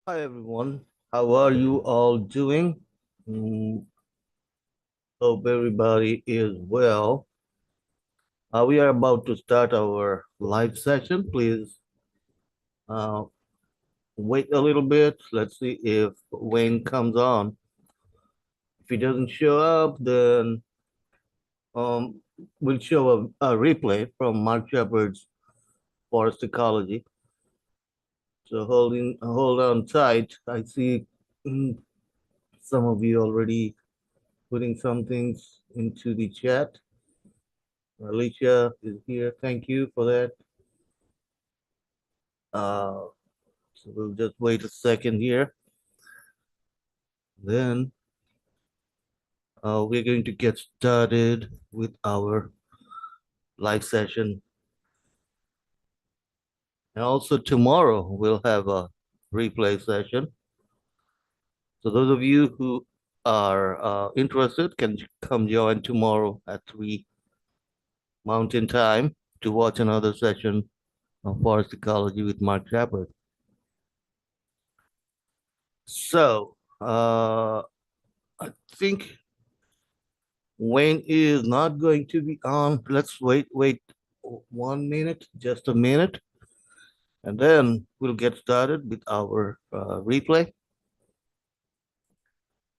Hi everyone, how are you all doing? Mm, Hope everybody is well. We are about to start our live session. Please uh, wait a little bit. Let's see if Wayne comes on. If he doesn't show up, then um, we'll show a replay from Mark Shepard's Forest Ecology. So hold on tight. I see mm, some of you already putting some things into the chat. Alicia is here. Thank you for that. Uh, so we'll just wait a second here. Then we're going to get started with our live session. And also tomorrow we'll have a replay session. So those of you who are interested can come join tomorrow at 3 Mountain Time to watch another session of Forest Ecology with Mark Shepard. So I think Wayne is not going to be on. Let's wait 1 minute, just a minute, and then we'll get started with our replay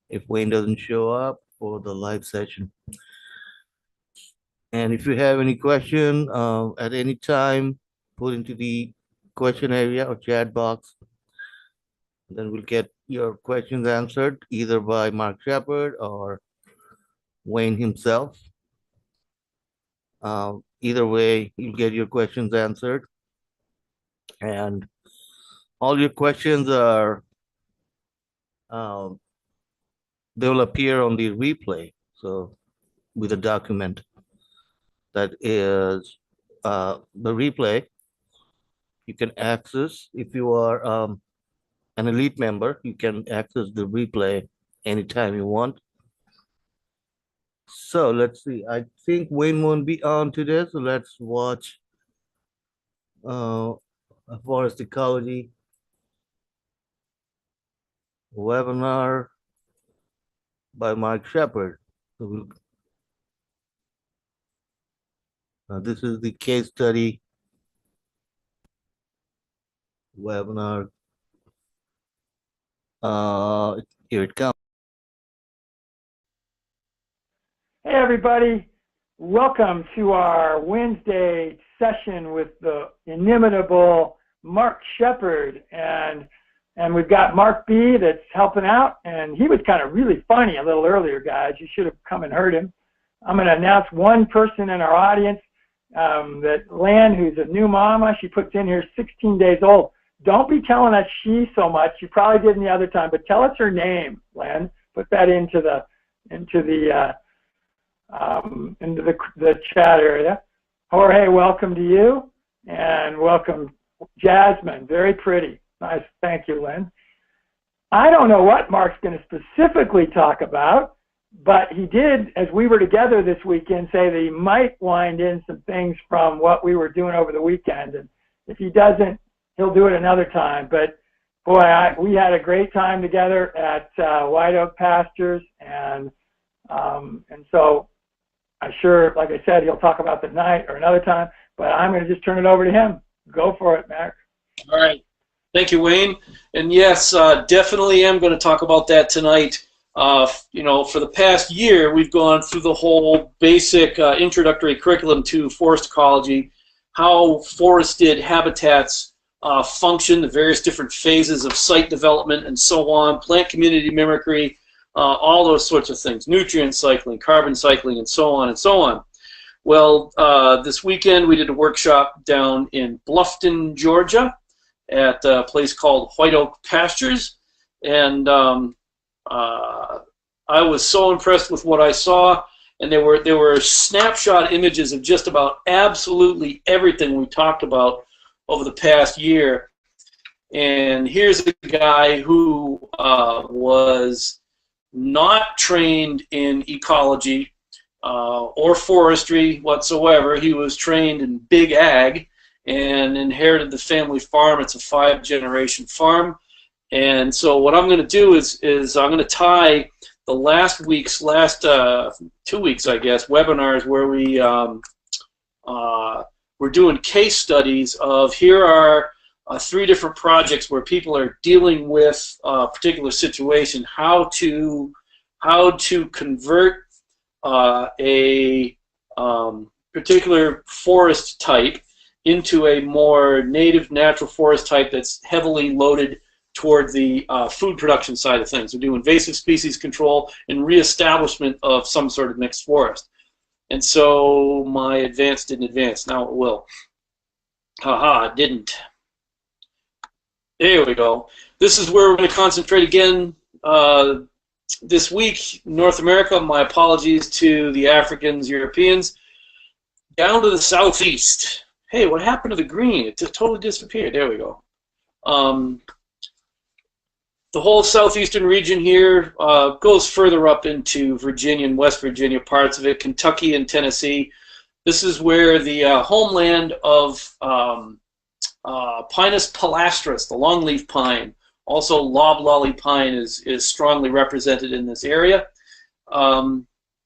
if Wayne doesn't show up for the live session. And if you have any question at any time, put into the question area or chat box. Then we'll get your questions answered either by Mark Shepard or Wayne himself. Either way, you'll get your questions answered. And all your questions are um, they will appear on the replay. So with a document that is the replay, you can access if you are an elite member, you can access the replay anytime you want. So let's see. I think Wayne won't be on today, so let's watch uh, a forest ecology webinar by Mark Shepard. So this is the case study webinar. Uh, Here it comes. Hey everybody, welcome to our Wednesday session with the inimitable Mark Shepard, and we've got Mark B that's helping out, and he was kind of really funny a little earlier, guys. You should have come and heard him. I'm going to announce one person in our audience, that Lan, who's a new mama. She puts in here 16 days old. Don't be telling us she so much. You probably did in the other time, but tell us her name, Lan. Put that into the into the chat area. Jorge, welcome to you, and welcome Jasmine. Very pretty. Nice. Thank you, Lynn. I don't know what Mark's going to specifically talk about, but he did, as we were together this weekend, say that he might wind in some things from what we were doing over the weekend. And if he doesn't, he'll do it another time. But boy, we had a great time together at White Oak Pastures, and so like I said, he'll talk about the night or another time, but I'm going to just turn it over to him. Go for it, Mac. All right. Thank you, Wayne. And yes, definitely am going to talk about that tonight. For the past year, we've gone through the whole basic introductory curriculum to forest ecology, how forested habitats function, the various different phases of site development and so on, plant community mimicry, all those sorts of things, nutrient cycling, carbon cycling, and so on and so on. Well, this weekend we did a workshop down in Bluffton, Georgia, at a place called White Oak Pastures, and I was so impressed with what I saw, and there were snapshot images of just about absolutely everything we talked about over the past year. And here's a guy who was not trained in ecology or forestry whatsoever. He was trained in big ag and inherited the family farm. It's a 5-generation farm, And so what I'm going to do is I'm going to tie the last 2 weeks, I guess, webinars where we're doing case studies of here are 3 different projects where people are dealing with a particular situation, how to convert a particular forest type into a more native natural forest type that's heavily loaded toward the food production side of things. We do invasive species control and reestablishment of some sort of mixed forest. And so my advance didn't advance. Now it will. Haha, it didn't. There we go. This is where we're going to concentrate again this week. North America, my apologies to the Africans, Europeans. Down to the southeast. Hey, what happened to the green? It just totally disappeared. There we go. The whole southeastern region here goes further up into Virginia and West Virginia, parts of it, Kentucky and Tennessee. This is where the homeland of Pinus palastris, the longleaf pine, also loblolly pine is strongly represented in this area.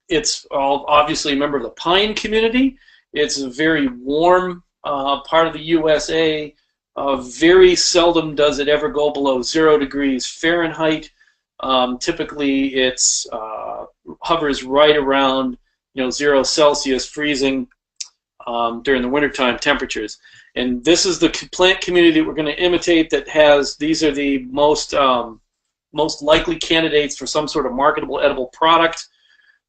It's obviously a member of the pine community. It's a very warm part of the USA. Very seldom does it ever go below 0 degrees Fahrenheit. Typically, it's hovers right around 0 Celsius, freezing during the wintertime temperatures. And this is the plant community that we're going to imitate. That has these are the most likely candidates for some sort of marketable edible product.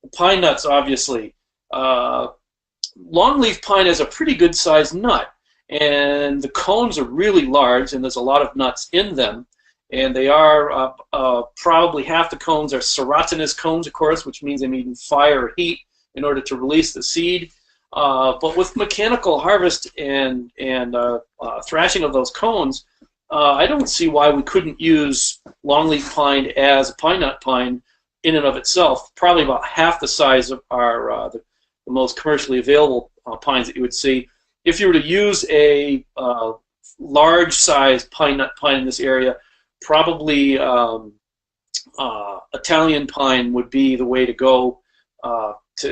The pine nuts, obviously. Longleaf pine has a pretty good sized nut. And the cones are really large, and there's a lot of nuts in them. And they are probably half the cones are serotinous cones, of course, which means they need fire or heat in order to release the seed. But with mechanical harvest and thrashing of those cones, I don't see why we couldn't use longleaf pine as a pine nut pine in and of itself. Probably about half the size of our the most commercially available pines that you would see. If you were to use a large-sized pine nut pine in this area, probably Italian pine would be the way to go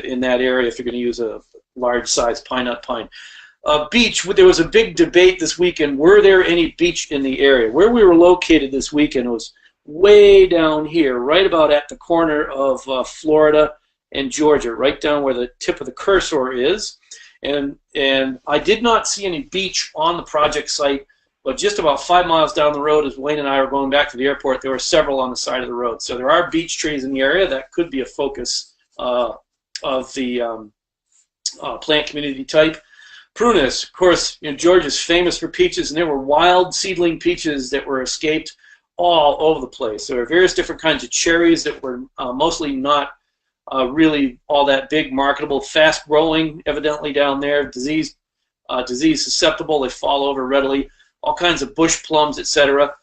in that area if you're going to use a large-sized pine nut pine. Beech, there was a big debate this weekend. Were there any beech in the area? Where we were located this weekend was way down here, right about at the corner of Florida and Georgia, right down where the tip of the cursor is. And I did not see any beech on the project site, but just about 5 miles down the road, as Wayne and I were going back to the airport, there were several on the side of the road. So there are beech trees in the area. That could be a focus of the plant community type. Prunus, of course, Georgia's famous for peaches, and there were wild seedling peaches that were escaped all over the place. There were various different kinds of cherries that were mostly not really all that big, marketable, fast-growing, evidently down there, disease susceptible, they fall over readily, all kinds of bush plums, etc.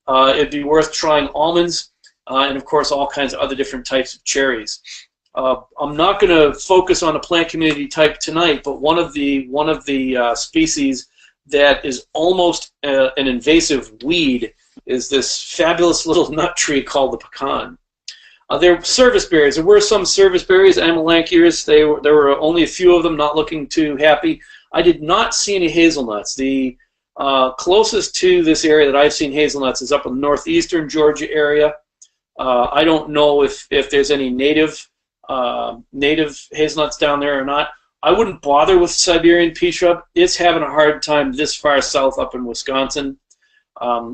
It'd be worth trying almonds, and of course all kinds of other different types of cherries. I'm not going to focus on a plant community type tonight, but one of the species that is almost an invasive weed is this fabulous little nut tree called the pecan. There were service berries. There were some service berries, Amelanchiers. There were only a few of them, not looking too happy. I did not see any hazelnuts. The closest to this area that I've seen hazelnuts is up in the northeastern Georgia area. I don't know if there's any native hazelnuts down there or not. I wouldn't bother with Siberian pea shrub. It's having a hard time this far south up in Wisconsin.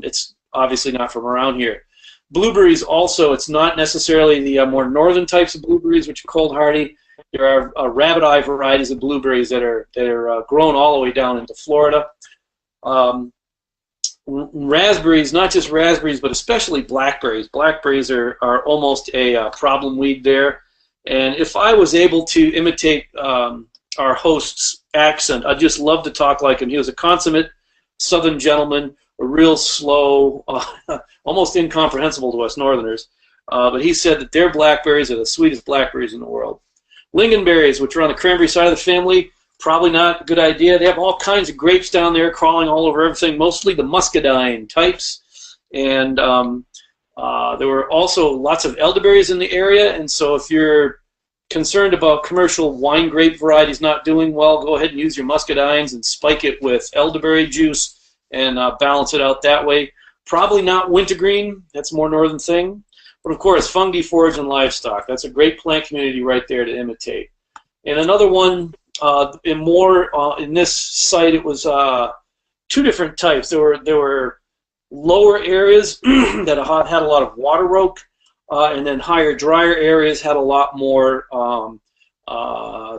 It's obviously not from around here. Blueberries also, it's not necessarily the more northern types of blueberries, which are cold hardy. There are rabbit eye varieties of blueberries that are grown all the way down into Florida. Raspberries, not just raspberries, but especially blackberries. Blackberries are almost a problem weed there. And if I was able to imitate our host's accent, I'd just love to talk like him. He was a consummate Southern gentleman, a real slow, almost incomprehensible to us Northerners. But he said that their blackberries are the sweetest blackberries in the world. Lingonberries, which are on the cranberry side of the family, probably not a good idea. They have all kinds of grapes down there crawling all over everything, mostly the muscadine types. And there were also lots of elderberries in the area, and so if you're concerned about commercial wine grape varieties not doing well, go ahead and use your muscadines and spike it with elderberry juice and balance it out that way. Probably not wintergreen, that's a more northern thing. But of course, fungi, forage, and livestock. That's a great plant community right there to imitate. And another one, in this site, it was two different types. There were lower areas that had a lot of water oak, and then higher, drier areas had a lot more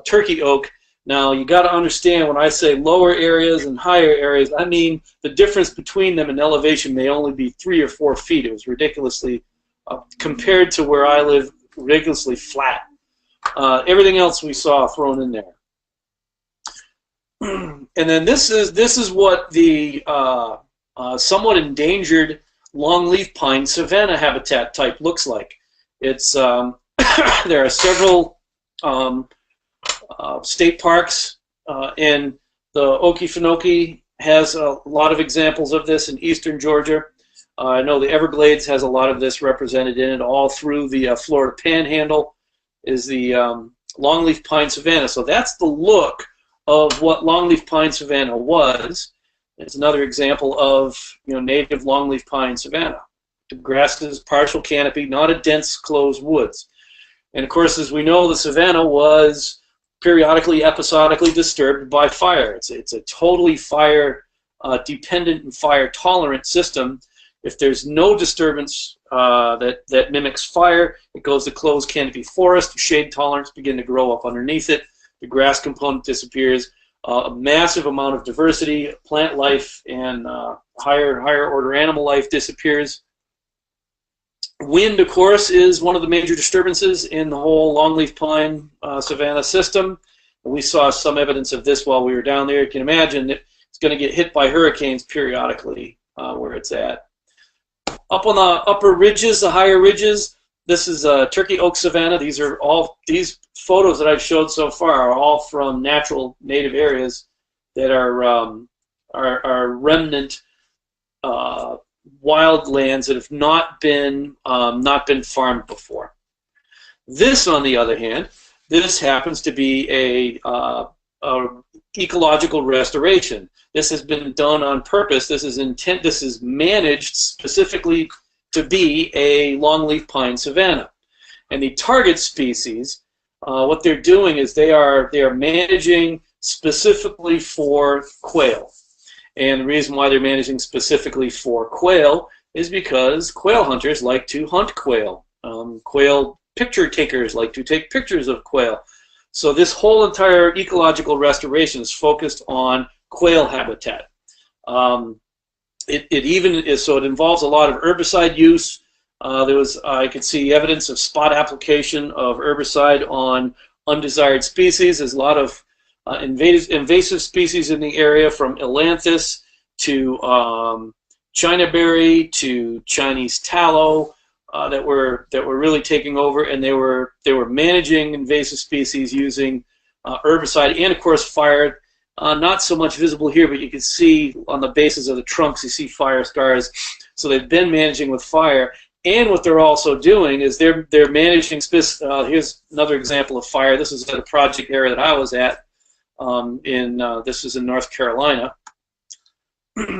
turkey oak. Now, you got to understand, when I say lower areas and higher areas, I mean the difference between them in elevation may only be 3 or 4 feet. It was ridiculously, compared to where I live, ridiculously flat. Everything else we saw thrown in there. And then this is what the somewhat endangered longleaf pine savanna habitat type looks like. It's there are several state parks, and the Okefenokee has a lot of examples of this in eastern Georgia. I know the Everglades has a lot of this represented in it. All through the Florida Panhandle is the longleaf pine savanna. So that's the look of what longleaf pine savanna was. It's another example of native longleaf pine savanna. The grass is partial canopy, not a dense closed woods. And of course, as we know, the savanna was periodically, episodically disturbed by fire. It's a totally fire dependent and fire tolerant system. If there's no disturbance that mimics fire, it goes to closed canopy forest. Shade tolerance begin to grow up underneath it. The grass component disappears. A massive amount of diversity, plant life, and higher order animal life disappears. Wind, of course, is one of the major disturbances in the whole longleaf pine savanna system. And we saw some evidence of this while we were down there. You can imagine that it's going to get hit by hurricanes periodically where it's at. Up on the upper ridges, the higher ridges, this is turkey oak savanna. These photos that I've showed so far are all from natural native areas that are remnant wild lands that have not been farmed before. This, on the other hand, this happens to be a ecological restoration. This has been done on purpose. This is managed specifically to be a longleaf pine savanna. And the target species, what they're doing is they are managing specifically for quail. And the reason why they're managing specifically for quail is because quail hunters like to hunt quail. Quail picture takers like to take pictures of quail. So this whole entire ecological restoration is focused on quail habitat. It involves a lot of herbicide use. I could see evidence of spot application of herbicide on undesired species. There's a lot of invasive species in the area, from Ailanthus to Chinaberry to Chinese tallow, that were really taking over, and they were managing invasive species using herbicide and of course fire. Not so much visible here, but you can see on the bases of the trunks, you see fire scars. So they've been managing with fire, and what they're also doing is they're managing. Here's another example of fire. This is at a project area that I was at. This is in North Carolina.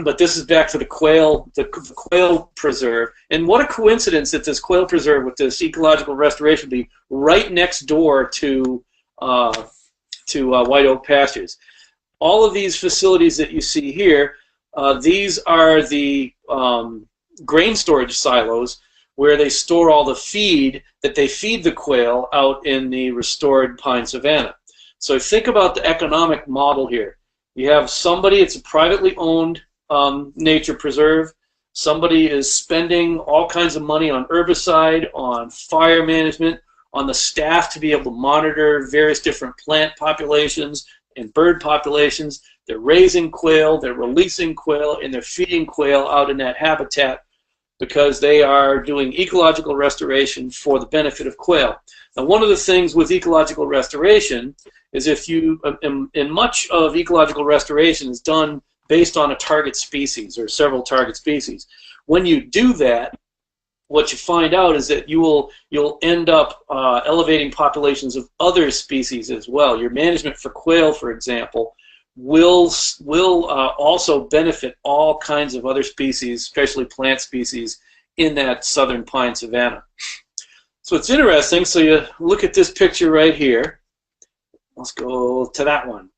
But this is back to the quail preserve. And what a coincidence that this quail preserve with this ecological restoration be right next door to white oak pastures. All of these facilities that you see here, these are the grain storage silos where they store all the feed that they feed the quail out in the restored pine savanna. So think about the economic model here. You have somebody, it's a privately owned nature preserve. Somebody is spending all kinds of money on herbicide, on fire management, on the staff to be able to monitor various different plant populations and bird populations. They're raising quail, they're releasing quail, and they're feeding quail out in that habitat because they are doing ecological restoration for the benefit of quail. Now, one of the things with ecological restoration is in much of ecological restoration is done based on a target species or several target species. When you do that, what you find out is that you'll end up elevating populations of other species as well. Your management for quail, for example, will also benefit all kinds of other species, especially plant species, in that southern pine savanna. So it's interesting. So you look at this picture right here. Let's go to that one.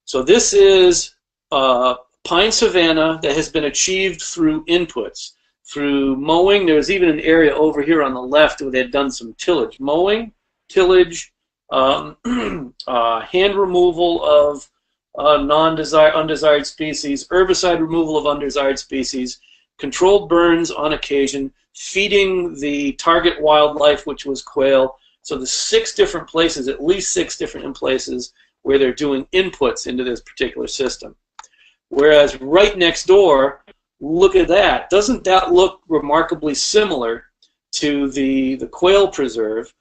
So this is pine savanna that has been achieved through inputs, through mowing. There's even an area over here on the left where they had done some tillage. Mowing, tillage, hand removal of undesired species, herbicide removal of undesired species, controlled burns on occasion, feeding the target wildlife, which was quail. So the 6 different places, at least 6 different places, where they're doing inputs into this particular system. Whereas right next door, look at that. Doesn't that look remarkably similar to the quail preserve?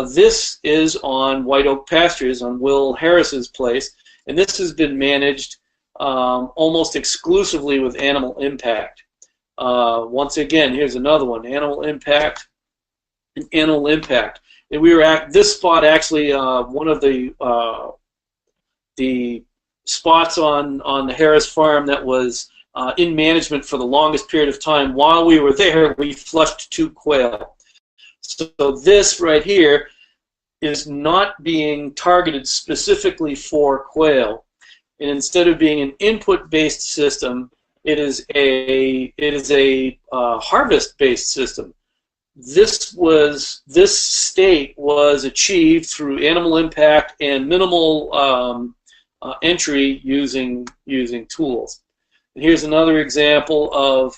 This is on White Oak Pastures, on Will Harris's place, and this has been managed almost exclusively with Animal Impact. Once again, here's another one, Animal Impact, and Animal Impact. And we were at this spot, actually, one of the spots on the Harris farm that was in management for the longest period of time. While we were there, we flushed 2 quail. So this right here is not being targeted specifically for quail. And instead of being an input-based system, it is a harvest-based system. This state was achieved through Animal Impact and minimal entry using tools. And here's another example of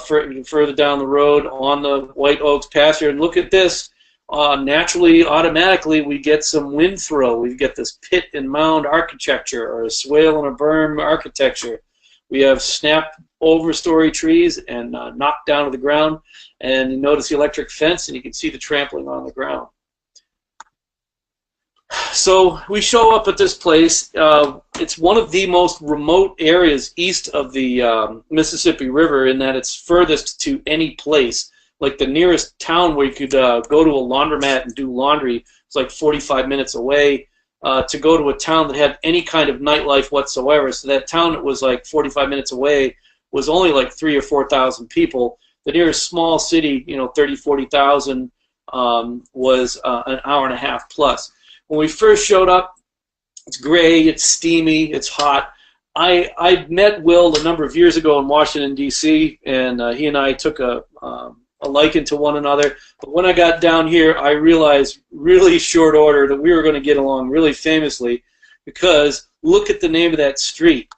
further down the road on the White Oaks pasture. And look at this. Naturally, automatically, we get some wind throw. We get this pit and mound architecture, or a swale and a berm architecture. We have snapped overstory trees and knocked down to the ground. And you notice the electric fence, and you can see the trampling on the ground. So we show up at this place. It's one of the most remote areas east of the Mississippi River, in that it's furthest to any place. Like the nearest town where you could go to a laundromat and do laundry is like 45 minutes away. To go to a town that had any kind of nightlife whatsoever. So that town that was like 45 minutes away was only like 3,000 or 4,000 people. The nearest small city, 30,000, 40,000, was an hour and a half plus. When we first showed up, it's gray, it's steamy, it's hot. I met Will a number of years ago in Washington, D.C., and he and I took a liking to one another. But when I got down here, I realized really short order that we were going to get along really famously, because look at the name of that street.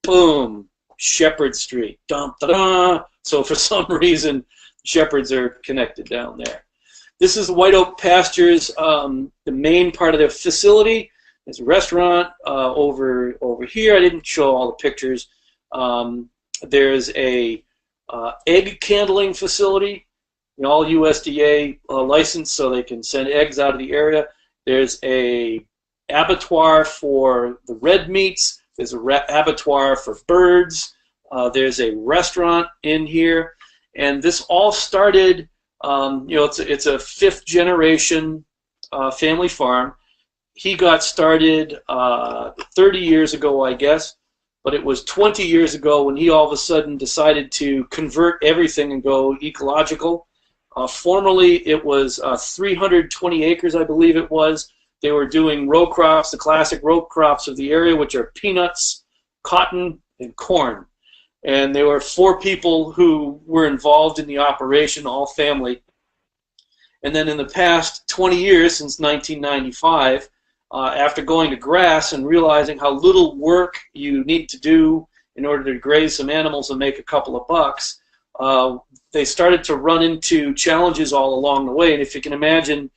Boom, Shepherd Street. Dum, da, da. So for some reason, shepherds are connected down there. This is the White Oak Pastures, the main part of their facility. There's a restaurant over here. I didn't show all the pictures. There's a egg candling facility, all USDA licensed, so they can send eggs out of the area. There's a abattoir for the red meats. There's a abattoir for birds. There's a restaurant in here, and this all started. It's a 5th generation family farm. He got started 30 years ago, I guess. But it was 20 years ago when he all of a sudden decided to convert everything and go ecological. Formerly, it was 320 acres, I believe it was. They were doing row crops, the classic row crops of the area, which are peanuts, cotton, and corn. And there were 4 people who were involved in the operation, all family. And then in the past 20 years, since 1995, after going to grass and realizing how little work you need to do in order to graze some animals and make a couple of bucks, they started to run into challenges all along the way. And if you can imagine,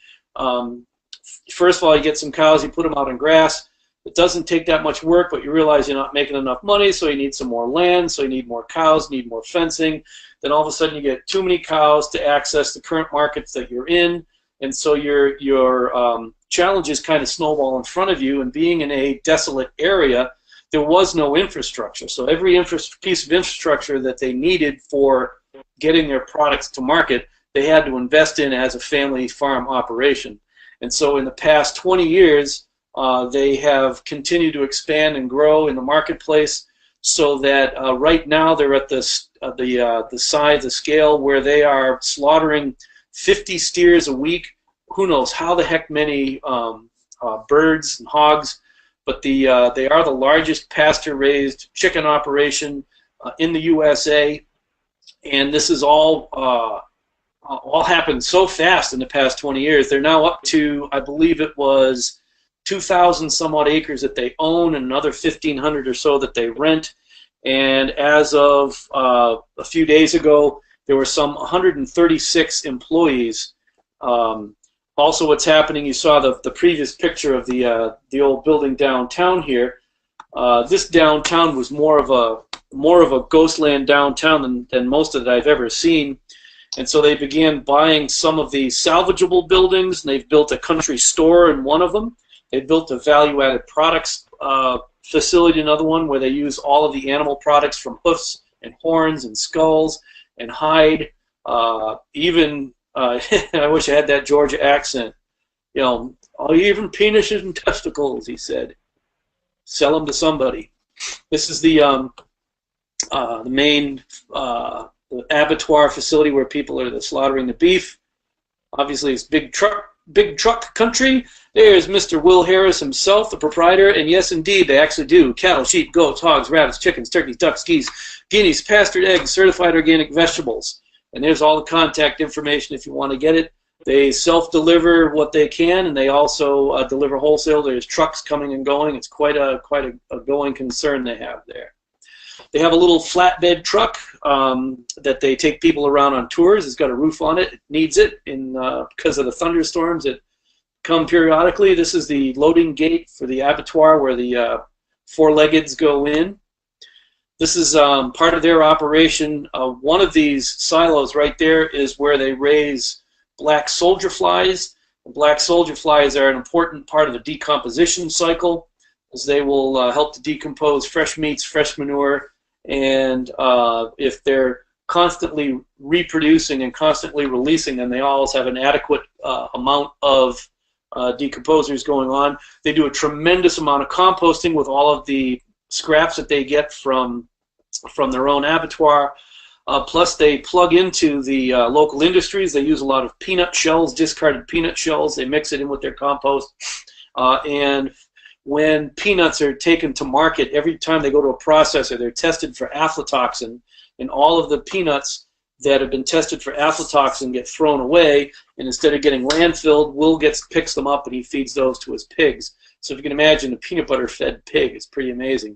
first of all, you get some cows, you put them out on grass. It doesn't take that much work, but you realize you're not making enough money, so you need some more land, so you need more cows, need more fencing. Then all of a sudden you get too many cows to access the current markets that you're in, and so your challenges kind of snowball in front of you. And being in a desolate area, there was no infrastructure. So every piece of infrastructure that they needed for getting their products to market, they had to invest in as a family farm operation. And so in the past 20 years, they have continued to expand and grow in the marketplace, so that right now they're at the size, the scale where they are slaughtering 50 steers a week. Who knows how the heck many birds and hogs, but they are the largest pasture-raised chicken operation in the USA, and this is all happened so fast in the past 20 years. They're now up to, I believe it was 2,000 some odd acres that they own, and another 1,500 or so that they rent. And as of a few days ago, there were some 136 employees. Also, what's happening, you saw the previous picture of the old building downtown here. This downtown was more of a ghostland downtown than most of that I've ever seen. And so they began buying some of the salvageable buildings, and they've built a country store in one of them. They built a value-added products facility in another one, where they use all of the animal products from hoofs and horns and skulls and hide. Even I wish I had that Georgia accent. You know, even penises and testicles, he said. Sell them to somebody. This is the main the abattoir facility where people are slaughtering the beef. Obviously, it's big truck country. There's Mr. Will Harris himself, the proprietor, and yes, indeed, they actually do cattle, sheep, goats, hogs, rabbits, chickens, turkeys, ducks, geese, guineas, pastured eggs, certified organic vegetables. And there's all the contact information if you want to get it. They self-deliver what they can, and they also deliver wholesale. There's trucks coming and going. It's quite a going concern they have there. They have a little flatbed truck that they take people around on tours. It's got a roof on it. It needs it because of the thunderstorms that come periodically. This is the loading gate for the abattoir where the four-leggeds go in. This is part of their operation. One of these silos right there is where they raise black soldier flies. The black soldier flies are an important part of the decomposition cycle, as they will help to decompose fresh meats, fresh manure, and if they're constantly reproducing and constantly releasing them, they always have an adequate amount of decomposers going on. They do a tremendous amount of composting with all of the scraps that they get from their own abattoir. Plus, they plug into the local industries. They use a lot of peanut shells, discarded peanut shells. They mix it in with their compost. And when peanuts are taken to market, every time they go to a processor, they're tested for aflatoxin. And all of the peanuts that have been tested for aflatoxin get thrown away. And instead of getting landfilled, Will picks them up and he feeds those to his pigs. So if you can imagine a peanut butter-fed pig, it's pretty amazing.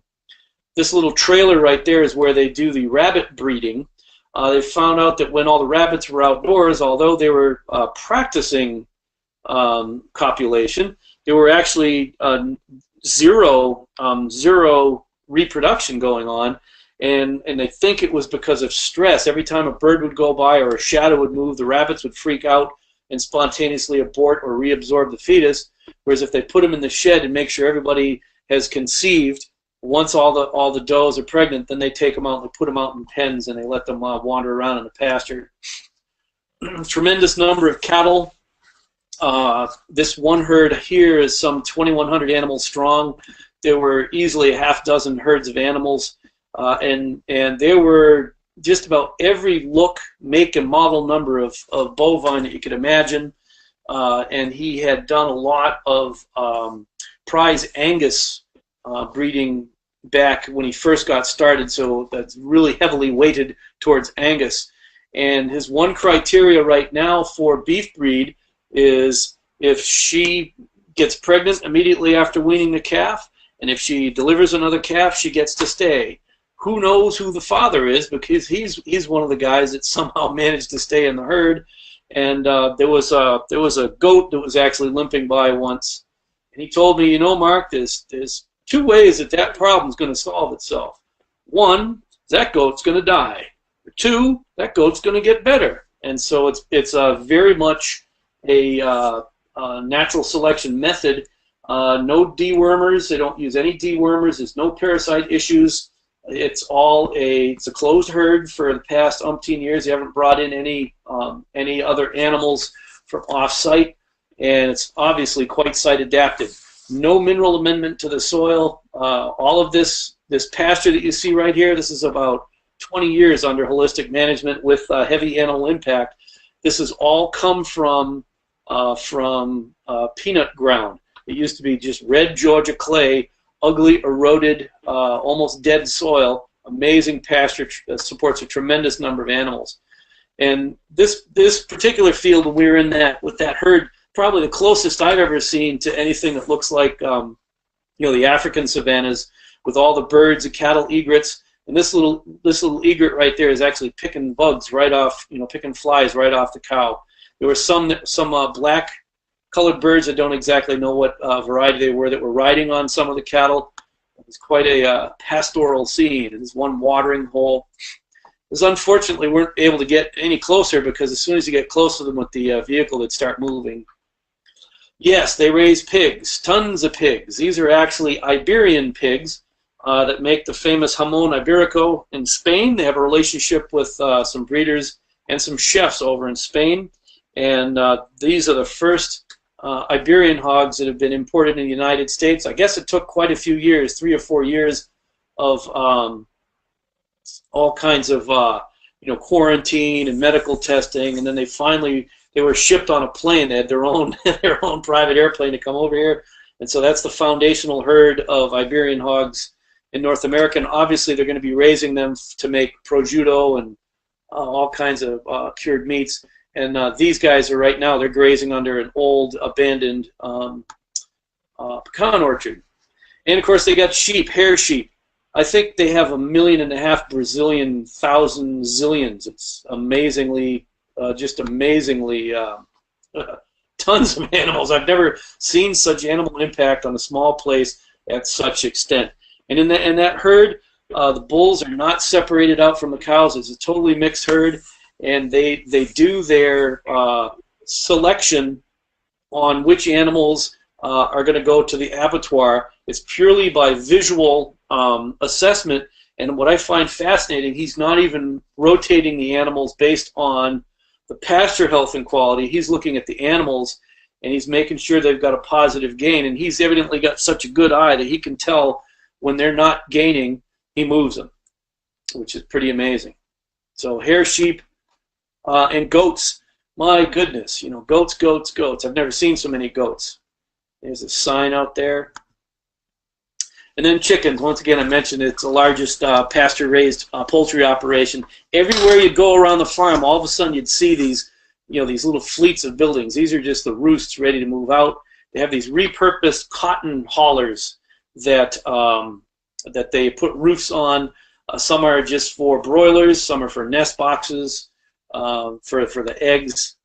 This little trailer right there is where they do the rabbit breeding. They found out that when all the rabbits were outdoors, although they were practicing copulation, there were actually zero reproduction going on, and they think it was because of stress. Every time a bird would go by or a shadow would move, the rabbits would freak out and spontaneously abort or reabsorb the fetus, whereas if they put them in the shed and make sure everybody has conceived, once all the does are pregnant, then they take them out and they put them out in pens and they let them wander around in the pasture. Tremendous number of cattle. This one herd here is some 2,100 animals strong. There were easily a half dozen herds of animals, and there were just about every look, make, and model number of bovine that you could imagine. And he had done a lot of prize Angus breeding back when he first got started, so that's really heavily weighted towards Angus. And his one criteria right now for beef breed is if she gets pregnant immediately after weaning the calf, and if she delivers another calf, she gets to stay. Who knows who the father is, because he's one of the guys that somehow managed to stay in the herd. And there was a goat that was actually limping by once, and he told me, you know, Mark, there's two ways that problem's going to solve itself. One, that goat's going to die. Two, that goat's going to get better. And so it's very much a natural selection method. No dewormers. They don't use any dewormers. There's no parasite issues. It's a closed herd for the past umpteen years. They haven't brought in any other animals from off-site, and it's obviously quite site adapted. No mineral amendment to the soil. All of this pasture that you see right here, this is about 20 years under holistic management with heavy animal impact. This has all come from peanut ground. It used to be just red Georgia clay, ugly, eroded, almost dead soil. Amazing pasture supports a tremendous number of animals. And this particular field, when we were in with that herd, probably the closest I've ever seen to anything that looks like the African savannas with all the birds, the cattle egrets. And this little egret right there is actually picking bugs right off, picking flies right off the cow. There were some black colored birds that don't exactly know what variety they were that were riding on some of the cattle. It was quite a pastoral scene. There's one watering hole. Unfortunately, we weren't able to get any closer because as soon as you get close to them with the vehicle, they'd start moving. Yes, they raise pigs, tons of pigs. These are actually Iberian pigs that make the famous jamón ibérico in Spain. They have a relationship with some breeders and some chefs over in Spain. And these are the first Iberian hogs that have been imported in the United States. I guess it took quite a few years, 3 or 4 years of all kinds of quarantine and medical testing, and then they were shipped on a plane. They had their own private airplane to come over here, and so that's the foundational herd of Iberian hogs in North America. And obviously, they're going to be raising them to make prosciutto and all kinds of cured meats. And these guys are right now, they're grazing under an old abandoned pecan orchard. And of course, they got sheep, hair sheep. I think they have 1.5 million Brazilian thousand zillions. It's amazingly, just amazingly tons of animals. I've never seen such animal impact on a small place at such extent. And in that herd, the bulls are not separated out from the cows. It's a totally mixed herd, and they do their selection on which animals are going to go to the abattoir. It's purely by visual assessment, and what I find fascinating, he's not even rotating the animals based on the pasture health and quality. He's looking at the animals, and he's making sure they've got a positive gain, and he's evidently got such a good eye that he can tell when they're not gaining, he moves them, which is pretty amazing. So hair sheep and goats, my goodness, goats, goats, goats. I've never seen so many goats. There's a sign out there. And then chickens. Once again, I mentioned it's the largest pasture-raised poultry operation. Everywhere you go around the farm, all of a sudden you'd see these, these little fleets of buildings. These are just the roosts ready to move out. They have these repurposed cotton haulers that that they put roofs on. Some are just for broilers. Some are for nest boxes for the eggs.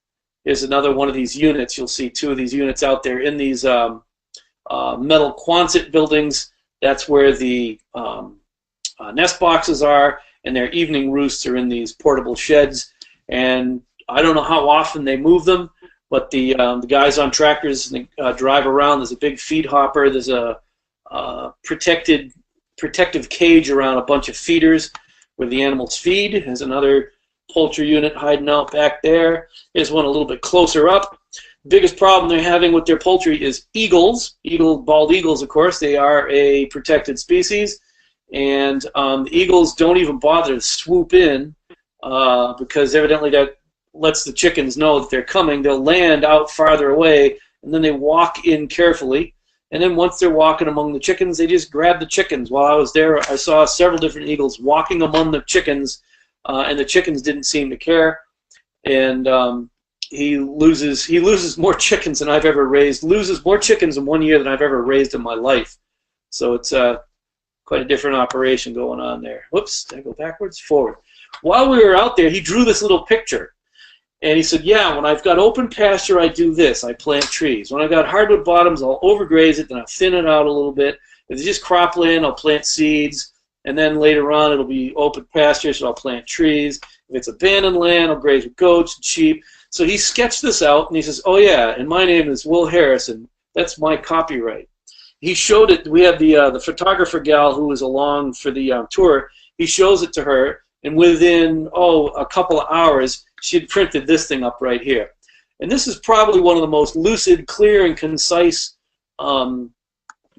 Here's another one of these units. You'll see 2 of these units out there in these metal Quonset buildings. That's where the nest boxes are, and their evening roosts are in these portable sheds. And I don't know how often they move them, but the guys on tractors drive around. There's a big feed hopper. There's a protective cage around a bunch of feeders where the animals feed. There's another poultry unit hiding out back there. Here's one a little bit closer up. Biggest problem they're having with their poultry is eagles. Bald eagles, of course, they are a protected species, and the eagles don't even bother to swoop in because evidently that lets the chickens know that they're coming. They'll land out farther away, and then they walk in carefully, and then once they're walking among the chickens, they just grab the chickens. While I was there, I saw several different eagles walking among the chickens, and the chickens didn't seem to care, and he loses more chickens than I've ever raised. Loses more chickens in 1 year than I've ever raised in my life. So it's quite a different operation going on there. Whoops, did I go backwards? Forward. While we were out there, he drew this little picture. And he said, yeah, when I've got open pasture, I do this. I plant trees. When I've got hardwood bottoms, I'll overgraze it, then I'll thin it out a little bit. If it's just cropland, I'll plant seeds. And then later on, it'll be open pasture, so I'll plant trees. If it's abandoned land, I'll graze with goats and sheep. So he sketched this out, and he says, oh, yeah, and my name is Will Harris, and that's my copyright. he showed it. We had the photographer gal who was along for the tour. He shows it to her, and within a couple of hours, she had printed this thing up right here. And this is probably one of the most lucid, clear, and concise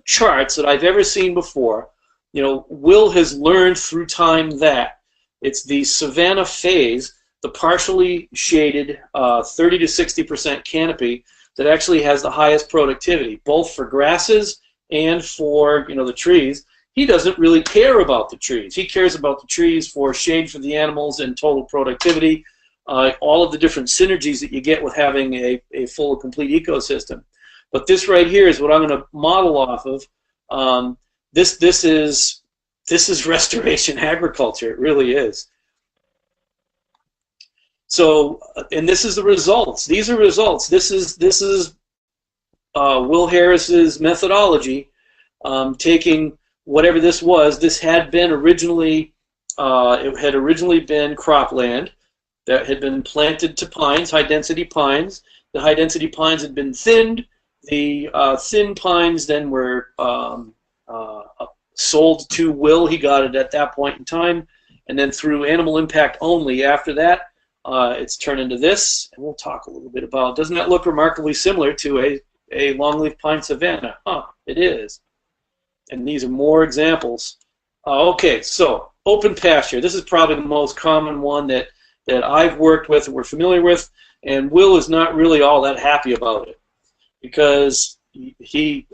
charts that I've ever seen before. You know, Will has learned through time that it's the savanna phase, the partially shaded 30 to 60% canopy, that actually has the highest productivity, both for grasses and for, you know, the trees. He doesn't really care about the trees. He cares about the trees for shade for the animals and total productivity, all of the different synergies that you get with having a full, complete ecosystem. But this right here is what I'm going to model off of. This is restoration agriculture. It really is. So, and this is the results. These are results. This is Will Harris's methodology, taking whatever this was. This had been originally, it had originally been cropland that had been planted to pines, high-density pines. The high-density pines had been thinned. The thin pines then were sold to Will. He got it at that point in time, and then through animal impact only after that, it's turned into this, and we'll talk a little bit about, doesn't that look remarkably similar to a longleaf pine savanna? It is. And these are more examples. Okay, so open pasture. This is probably the most common one that I've worked with and we're familiar with, and Will is not really all that happy about it because he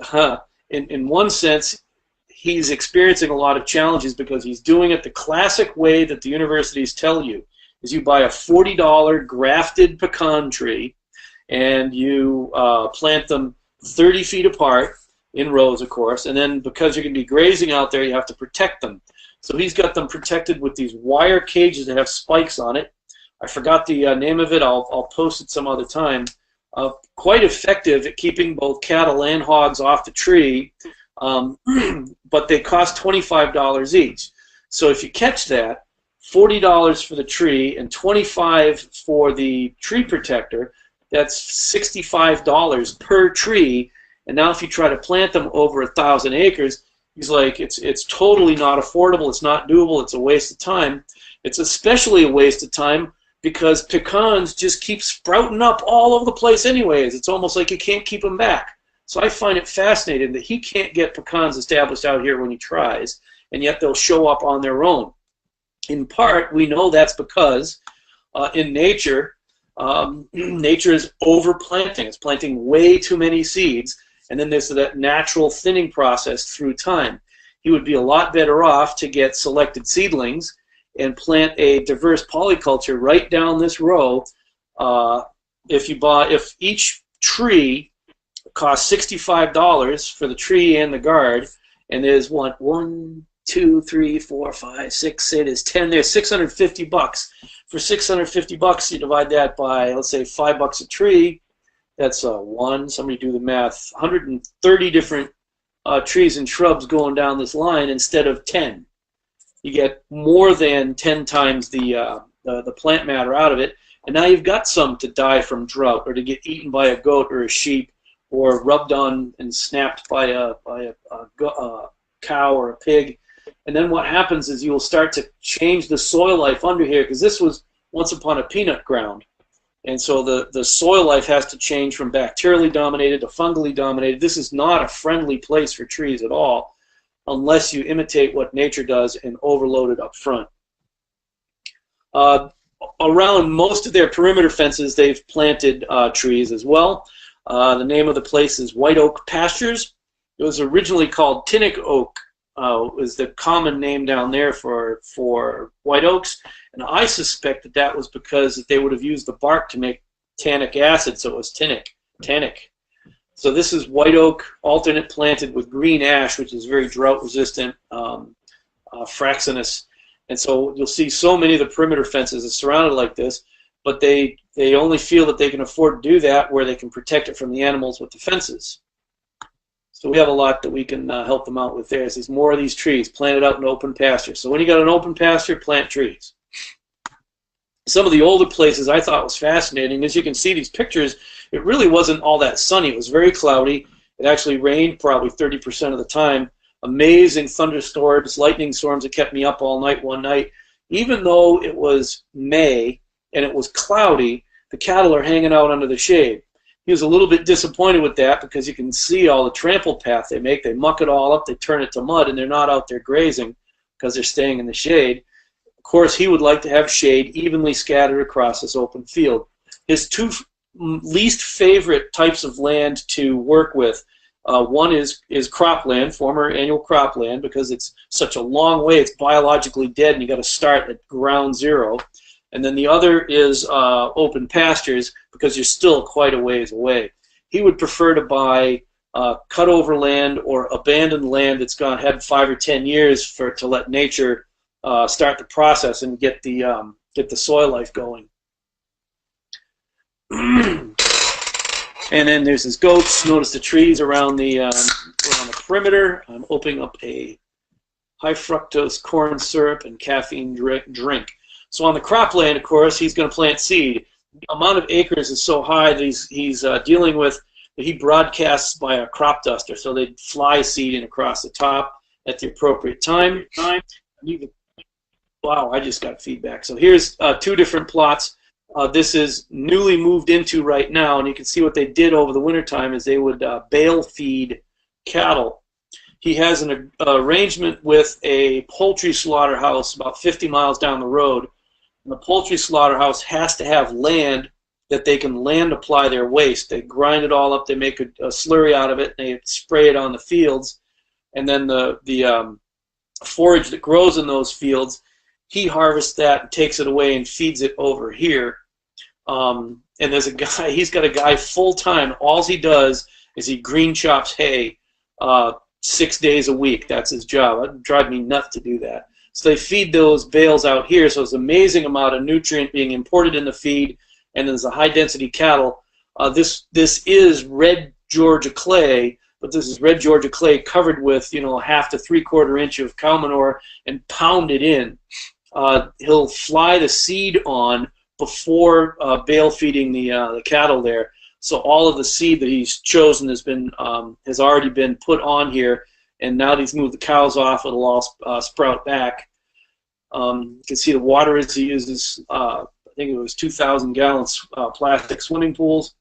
in one sense, he's experiencing a lot of challenges because he's doing it the classic way that the universities tell you. Is you buy a $40 grafted pecan tree and you plant them 30 feet apart in rows, of course, and then because you're going to be grazing out there, you have to protect them. So he's got them protected with these wire cages that have spikes on it. I forgot the name of it. I'll post it some other time. Quite effective at keeping both cattle and hogs off the tree, but they cost $25 each. So if you catch that, $40 for the tree and $25 for the tree protector, that's $65 per tree. And now if you try to plant them over 1,000 acres, he's like, it's totally not affordable, it's not doable, it's a waste of time. It's especially a waste of time because pecans just keep sprouting up all over the place anyways. It's almost like you can't keep them back. So I find it fascinating that he can't get pecans established out here when he tries, and yet they'll show up on their own. In part, we know that's because in nature, nature is overplanting. It's planting way too many seeds, and then there's that natural thinning process through time. He would be a lot better off to get selected seedlings and plant a diverse polyculture right down this row. If each tree costs $65 for the tree and the guard, and there's 1, 2, 3, 4, 5, 6, say there's 10 there, $650. For $650, you divide that by, let's say, $5 a tree. That's somebody do the math, 130 different trees and shrubs going down this line instead of 10. You get more than 10 times the plant matter out of it, and now you've got some to die from drought or to get eaten by a goat or a sheep or rubbed on and snapped by a cow or a pig. And then what happens is you will start to change the soil life under here, because this was once upon a peanut ground. And so the soil life has to change from bacterially dominated to fungally dominated. This is not a friendly place for trees at all unless you imitate what nature does and overload it up front. Around most of their perimeter fences, they've planted trees as well. The name of the place is White Oak Pastures. It was originally called Tinnick Oak. Was the common name down there for white oaks, and I suspect that was because they would have used the bark to make tannic acid, so it was tannic. So this is white oak, alternate planted with green ash, which is very drought resistant, fraxinus, and so you'll see so many of the perimeter fences are surrounded like this, but they only feel that they can afford to do that where they can protect it from the animals with the fences. So we have a lot that we can help them out with there. There's more of these trees planted out in open pasture. So when you got an open pasture, plant trees. Some of the older places I thought was fascinating. As you can see these pictures, it really wasn't all that sunny. It was very cloudy, It actually rained probably 30% of the time. Amazing thunderstorms, lightning storms that kept me up all night one night. Even though it was May and it was cloudy, the cattle are hanging out under the shade. He was a little bit disappointed with that because you can see all the trample path they make. They muck it all up, they turn it to mud, and they're not out there grazing because they're staying in the shade. Of course, he would like to have shade evenly scattered across this open field. His two least favorite types of land to work with, one is cropland, former annual cropland, because it's such a long way, it's biologically dead, and you got to start at ground zero. And then the other is open pastures, because you're still quite a ways away. He would prefer to buy cut over land or abandoned land that's had 5 or 10 years to let nature start the process and get the soil life going. And then there's his goats. Notice the trees around the perimeter. I'm opening up a high fructose corn syrup and caffeine drink. So on the cropland, of course, he's going to plant seed. The amount of acres is so high that he's dealing with that he broadcasts by a crop duster. So they fly seed in across the top at the appropriate time. Wow, I just got feedback. So here's 2 different plots. This is newly moved into right now, and you can see what they did over the wintertime is they would bale feed cattle. He has an arrangement with a poultry slaughterhouse about 50 miles down the road. And the poultry slaughterhouse has to have land that they can land apply their waste. They grind it all up, they make a slurry out of it, and they spray it on the fields. And then the forage that grows in those fields, he harvests that and takes it away and feeds it over here. And there's a guy, he's got a guy full-time. All he does is he green chops hay 6 days a week. That's his job. It would drive me nuts to do that. So they feed those bales out here, so it's an amazing amount of nutrient being imported in the feed, and there's a high-density cattle. This is red Georgia clay, but this is red Georgia clay covered with, 1/2 to 3/4 inch of cow manure and pounded in. He'll fly the seed on before bale feeding the cattle there. So all of the seed that he's chosen has already been put on here, and now that he's moved the cows off, it'll all sprout back. You can see the water as he uses, I think it was 2,000 gallons plastic swimming pools.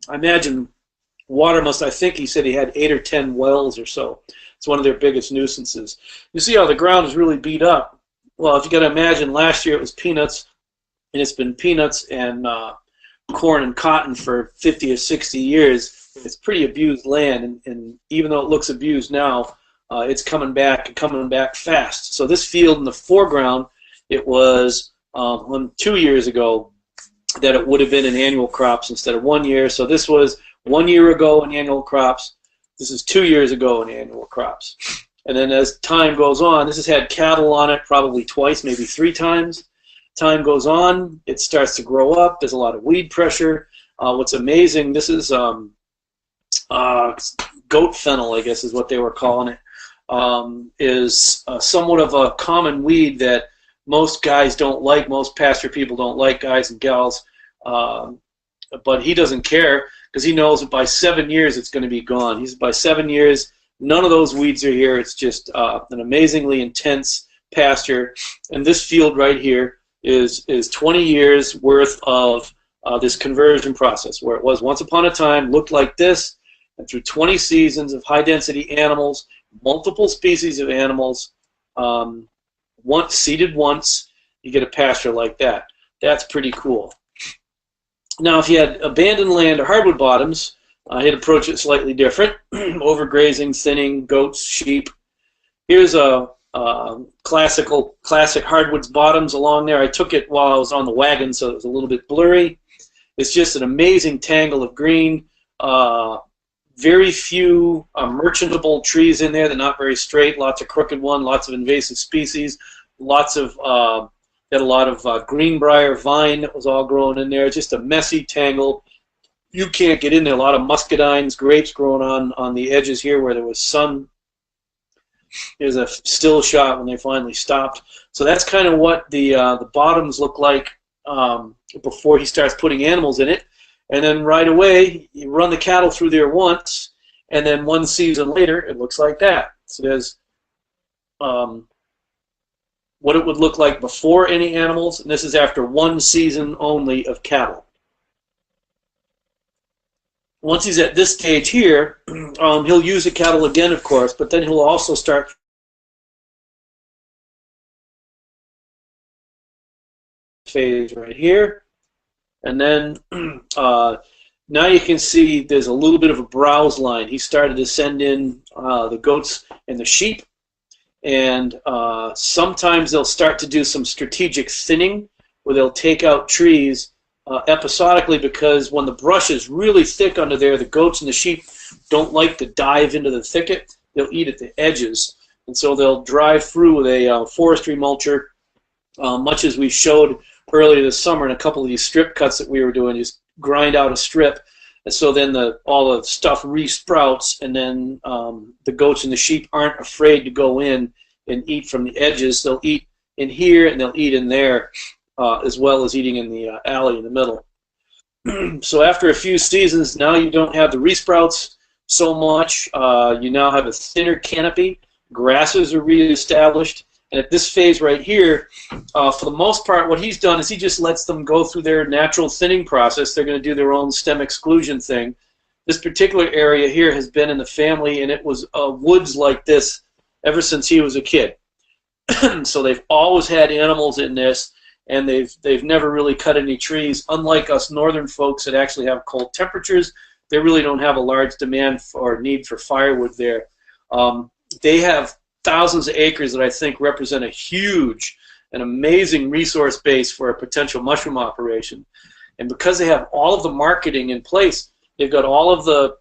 I imagine water I think he said he had 8 or 10 wells or so. It's one of their biggest nuisances. You see how the ground is really beat up. Well, if you got to imagine, last year it was peanuts, and it's been peanuts and corn and cotton for 50 or 60 years. It's pretty abused land, and even though it looks abused now, it's coming back fast. So this field in the foreground, it was 2 years ago that it would have been in annual crops instead of 1 year. So this was 1 year ago in annual crops. This is 2 years ago in annual crops. And then as time goes on, this has had cattle on it probably twice, maybe 3 times. Time goes on, it starts to grow up. There's a lot of weed pressure. What's amazing, this is goat fennel, I guess is what they were calling it, is somewhat of a common weed that most guys don't like, most pasture people don't like, guys and gals. But he doesn't care because he knows that by 7 years it's going to be gone. By 7 years, none of those weeds are here. It's just an amazingly intense pasture. And this field right here is 20 years worth of this conversion process, where it was once upon a time, looked like this, and through 20 seasons of high-density animals, multiple species of animals, seeded once, you get a pasture like that. That's pretty cool. Now, if you had abandoned land or hardwood bottoms, he'd approach it slightly different. Overgrazing, thinning, goats, sheep. Here's a classic hardwoods bottoms along there. I took it while I was on the wagon, so it was a little bit blurry. It's just an amazing tangle of green. Very few merchantable trees in there. They're not very straight. Lots of crooked one. Lots of invasive species. Lots of had a lot of greenbrier vine that was all growing in there. Just a messy tangle. You can't get in there. A lot of muscadines, grapes growing on the edges here where there was sun. Here's a still shot when they finally stopped. So that's kind of what the bottoms look like before he starts putting animals in it. and then right away you run the cattle through there once, and then one season later it looks like that. So there's what it would look like before any animals, and this is after one season only of cattle. Once he's at this stage here, he'll use the cattle again, of course, but then he'll also start phase right here, and then now you can see there's a little bit of a browse line. He started to send in the goats and the sheep, and sometimes they'll start to do some strategic thinning where they'll take out trees episodically, because when the brush is really thick under there, the goats and the sheep don't like to dive into the thicket. They'll eat at the edges, and so they'll drive through with a forestry mulcher, much as we showed earlier this summer in a couple of these strip cuts that we were doing. Just grind out a strip, and so then all the stuff re-sprouts, and then the goats and the sheep aren't afraid to go in and eat from the edges. They'll eat in here and they'll eat in there, as well as eating in the alley in the middle. So after a few seasons, now you don't have the re-sprouts so much. You now have a thinner canopy. Grasses are reestablished. And at this phase right here, for the most part, what he's done is he just lets them go through their natural thinning process. They're going to do their own stem exclusion thing. This particular area here has been in the family, and it was woods like this ever since he was a kid. So they've always had animals in this, and they've never really cut any trees. Unlike us northern folks that actually have cold temperatures, they really don't have a large demand or need for firewood there. They have thousands of acres that I think represent a huge and amazing resource base for a potential mushroom operation. And because they have all of the marketing in place, they've got all of the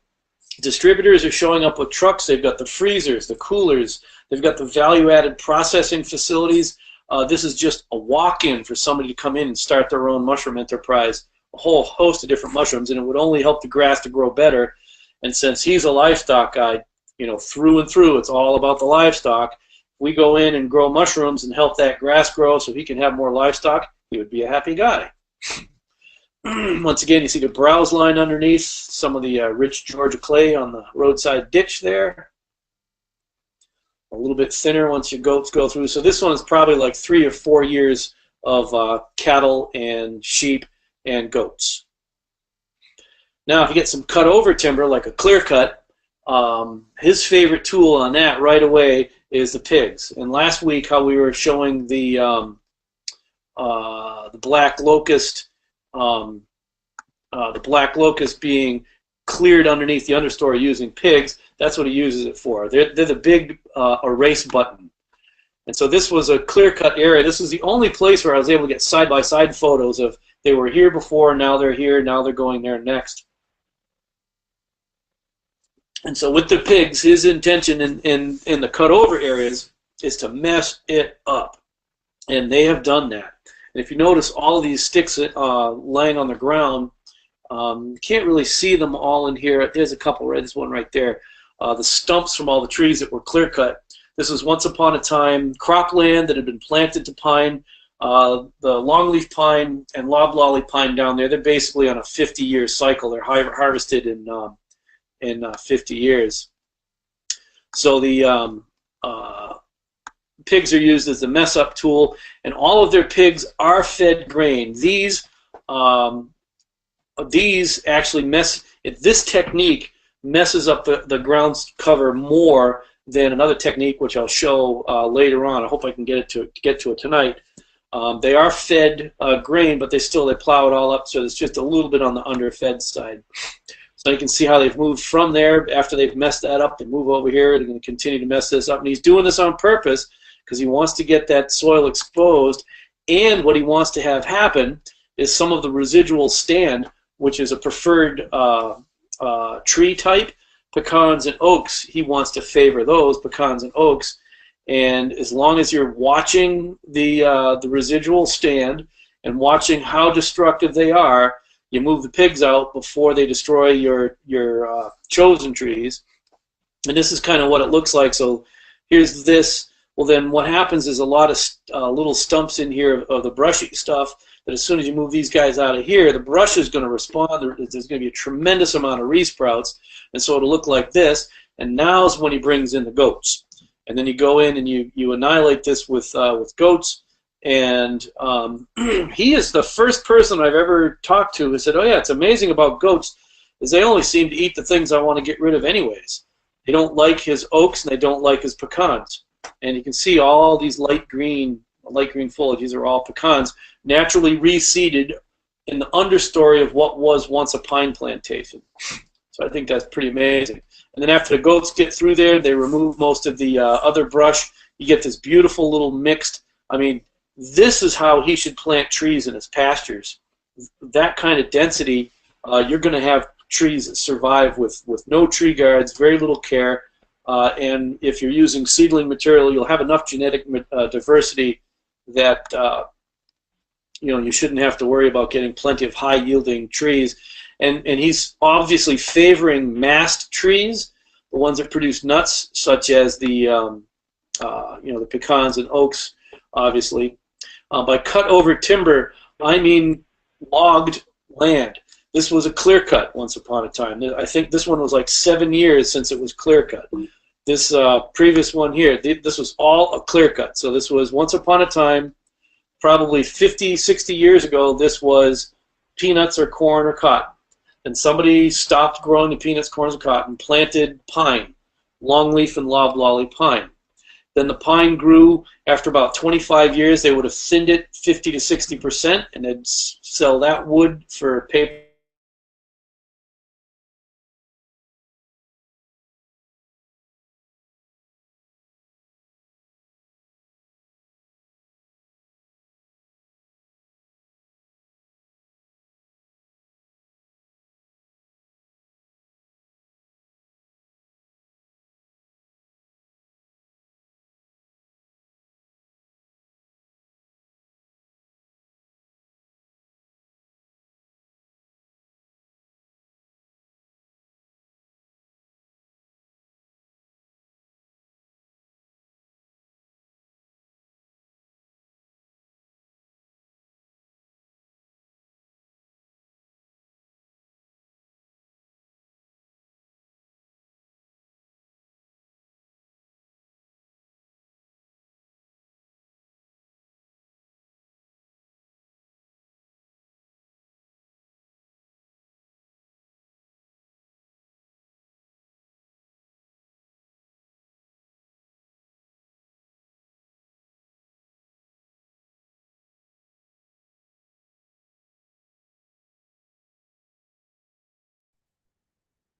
distributors are showing up with trucks, they've got the freezers, the coolers, they've got the value-added processing facilities. This is just a walk-in for somebody to come in and start their own mushroom enterprise, a whole host of different mushrooms, and it would only help the grass to grow better. And since he's a livestock guy, you know, through and through, it's all about the livestock. We go in and grow mushrooms and help that grass grow so he can have more livestock, he would be a happy guy. Once again, you see the browse line underneath, some of the rich Georgia clay on the roadside ditch there. A little bit thinner once your goats go through. So this one is probably like 3 or 4 years of cattle and sheep and goats. Now, if you get some cut over timber, like a clear cut, his favorite tool on that right away is the pigs. And last week, how we were showing the black locust, being cleared underneath the understory using pigs. That's what he uses it for. They're the big erase button. And so this was a clear-cut area. This was the only place where I was able to get side-by-side photos of they were here before, now they're here, now they're going there next. And so with the pigs, his intention in the cut-over areas is to mess it up. And they have done that. And if you notice all of these sticks laying on the ground, you can't really see them all in here. There's a couple, right? There's one right there. The stumps from all the trees that were clear-cut. This was once upon a time cropland that had been planted to pine. The longleaf pine and loblolly pine down there, they're basically on a 50-year cycle. They're harvested in 50 years. So the pigs are used as the mess-up tool, and all of their pigs are fed grain. These actually this technique messes up the ground cover more than another technique, which I'll show later on. I hope I can get to it tonight. They are fed grain, but they plow it all up, so it's just a little bit on the underfed side. So you can see how they've moved from there. After they've messed that up, they move over here. They're going to continue to mess this up. And he's doing this on purpose because he wants to get that soil exposed. And what he wants to have happen is some of the residual stand, which is a preferred tree type, pecans and oaks. He wants to favor those, pecans and oaks. And as long as you're watching the residual stand and watching how destructive they are, you move the pigs out before they destroy your chosen trees. And this is kind of what it looks like. So here's this. Well, then what happens is a lot of little stumps in here of the brushy stuff. that as soon as you move these guys out of here, the brush is going to respond. There's going to be a tremendous amount of resprouts, and so it'll look like this. And now's when he brings in the goats. And then you go in and you annihilate this with goats. And he is the first person I've ever talked to who said, oh yeah, it's amazing about goats is they only seem to eat the things I want to get rid of anyways. They don't like his oaks and they don't like his pecans. And you can see all these light green foliage. These are all pecans naturally reseeded in the understory of what was once a pine plantation. So I think that's pretty amazing. And then after the goats get through there, they remove most of the other brush. You get this beautiful little mixed, I mean, this is how he should plant trees in his pastures. That kind of density, you're going to have trees that survive with no tree guards, very little care, and if you're using seedling material, you'll have enough genetic diversity that you shouldn't have to worry about getting plenty of high-yielding trees. And he's obviously favoring mast trees, the ones that produce nuts, such as the the pecans and oaks, obviously. By cut-over timber, I mean logged land. This was a clear cut once upon a time. I think this one was like 7 years since it was clear cut. This previous one here, this was all a clear cut. So this was once upon a time, probably 50, 60 years ago, this was peanuts or corn or cotton. And somebody stopped growing the peanuts, corn, and cotton, planted pine, longleaf and loblolly pine. Then the pine grew. After about 25 years, they would have thinned it 50 to 60%, and they'd sell that wood for paper.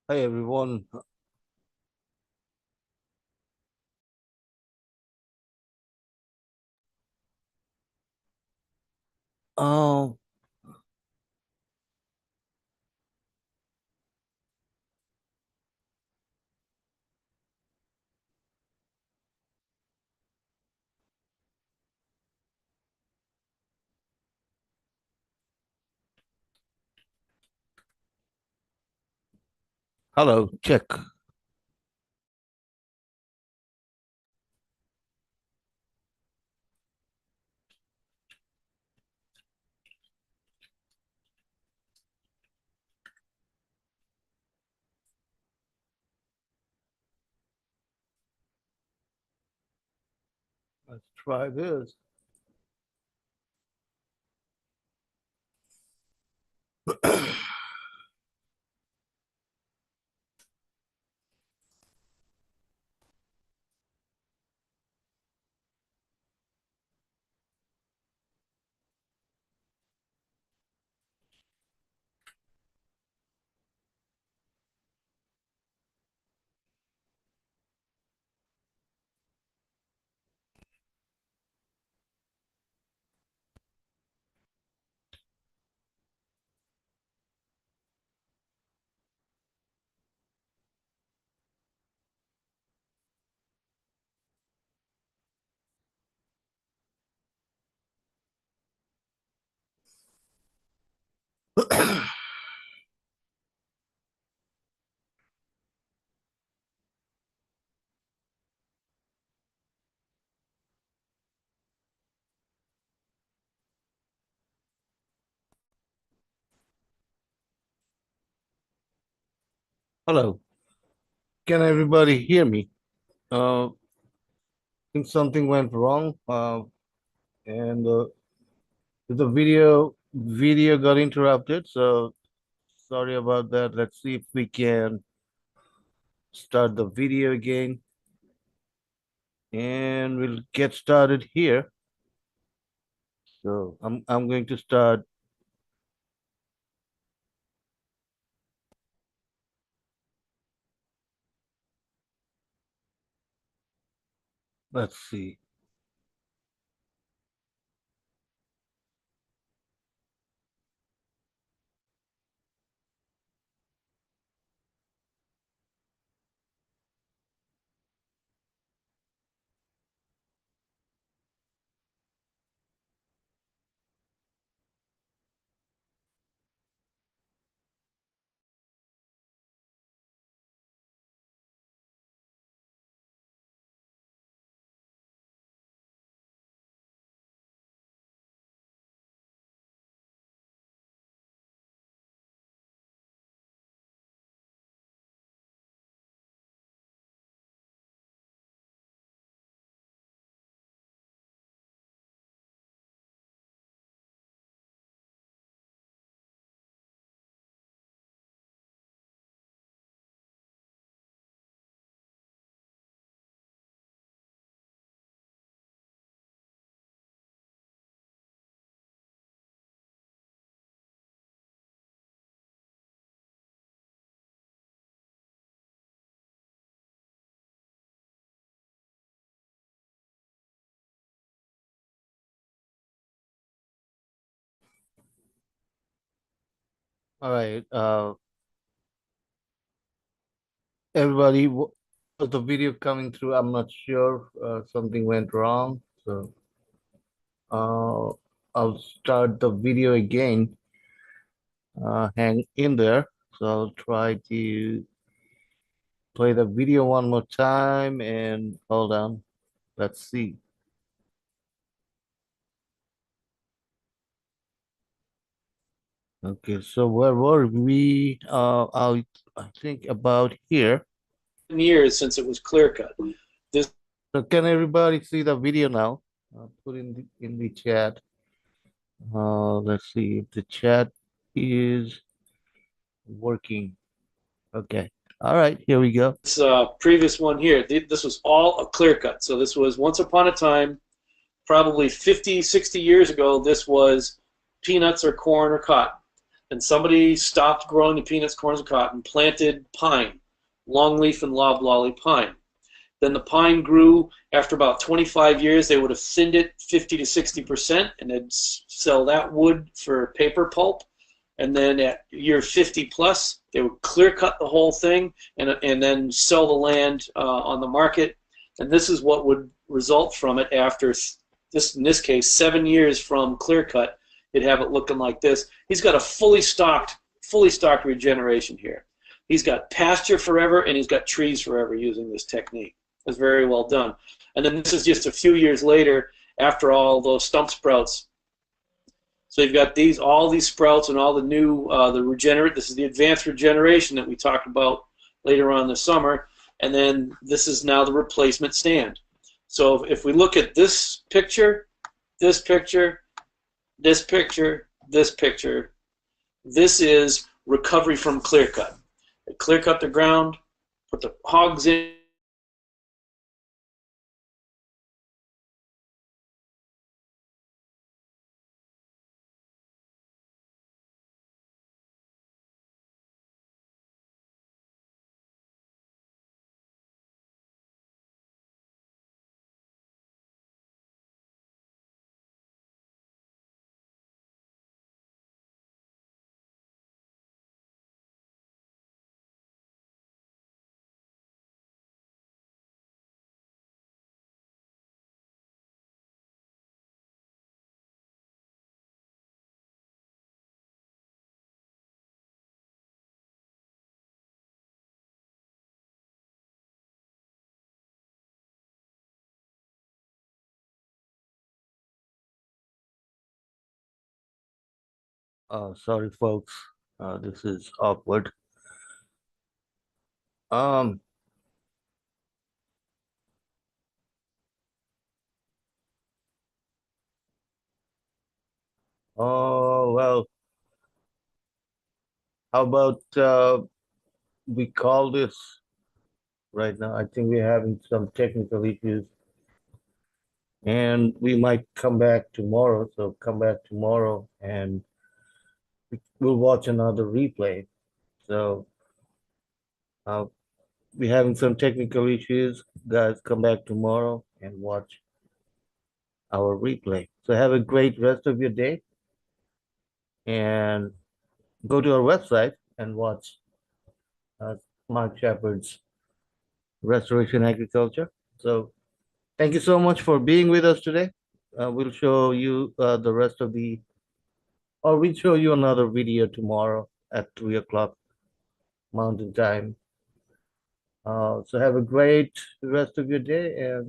Hi everyone. Oh, hello, check. Let's try this. Hello. Can everybody hear me? I think something went wrong. And the video got interrupted. So sorry about that. Let's see if we can start the video again, and we'll get started here. So I'm going to start. Let's see. All right. Everybody, was the video coming through? I'm not sure. Something went wrong. So uh, I'll start the video again. Hang in there. So I'll try to play the video one more time and hold on. Let's see. Okay, so where were we? I think about here. Years since it was clear cut. This So can everybody see the video now? Put in the chat. Let's see if the chat is working. Okay. All right, here we go. previous one here, this was all a clear cut. So this was once upon a time, probably 50, 60 years ago, this was peanuts or corn or cotton. And somebody stopped growing the peanuts, corn, and cotton, planted pine, longleaf and loblolly pine. Then the pine grew. After about 25 years, they would have thinned it 50 to 60%, and they'd sell that wood for paper pulp. And then at year 50 plus, they would clear cut the whole thing and then sell the land on the market. And this is what would result from it after this, in this case, 7 years from clear cut. You'd have it looking like this. He's got a fully stocked regeneration here. He's got pasture forever and he's got trees forever using this technique. It's very well done. And then this is just a few years later after all those stump sprouts. So you've got all these sprouts and all the new, the regenerate. This is the advanced regeneration that we talked about later on this summer. And then this is now the replacement stand. So if we look at this picture, this picture, this picture, this picture, this is recovery from clear cut. They clear cut the ground, put the hogs in. Sorry, folks. This is awkward. Um, oh, well, how about we call this right now? I think we're having some technical issues and we might come back tomorrow. So come back tomorrow and we'll watch another replay. So uh, we're having some technical issues. Guys, come back tomorrow and watch our replay. So have a great rest of your day and go to our website and watch uh, Mark Shepard's Restoration Agriculture. So thank you so much for being with us today. We'll show you the rest of the, or we'll show you another video tomorrow at 3 o'clock Mountain Time. So have a great rest of your day and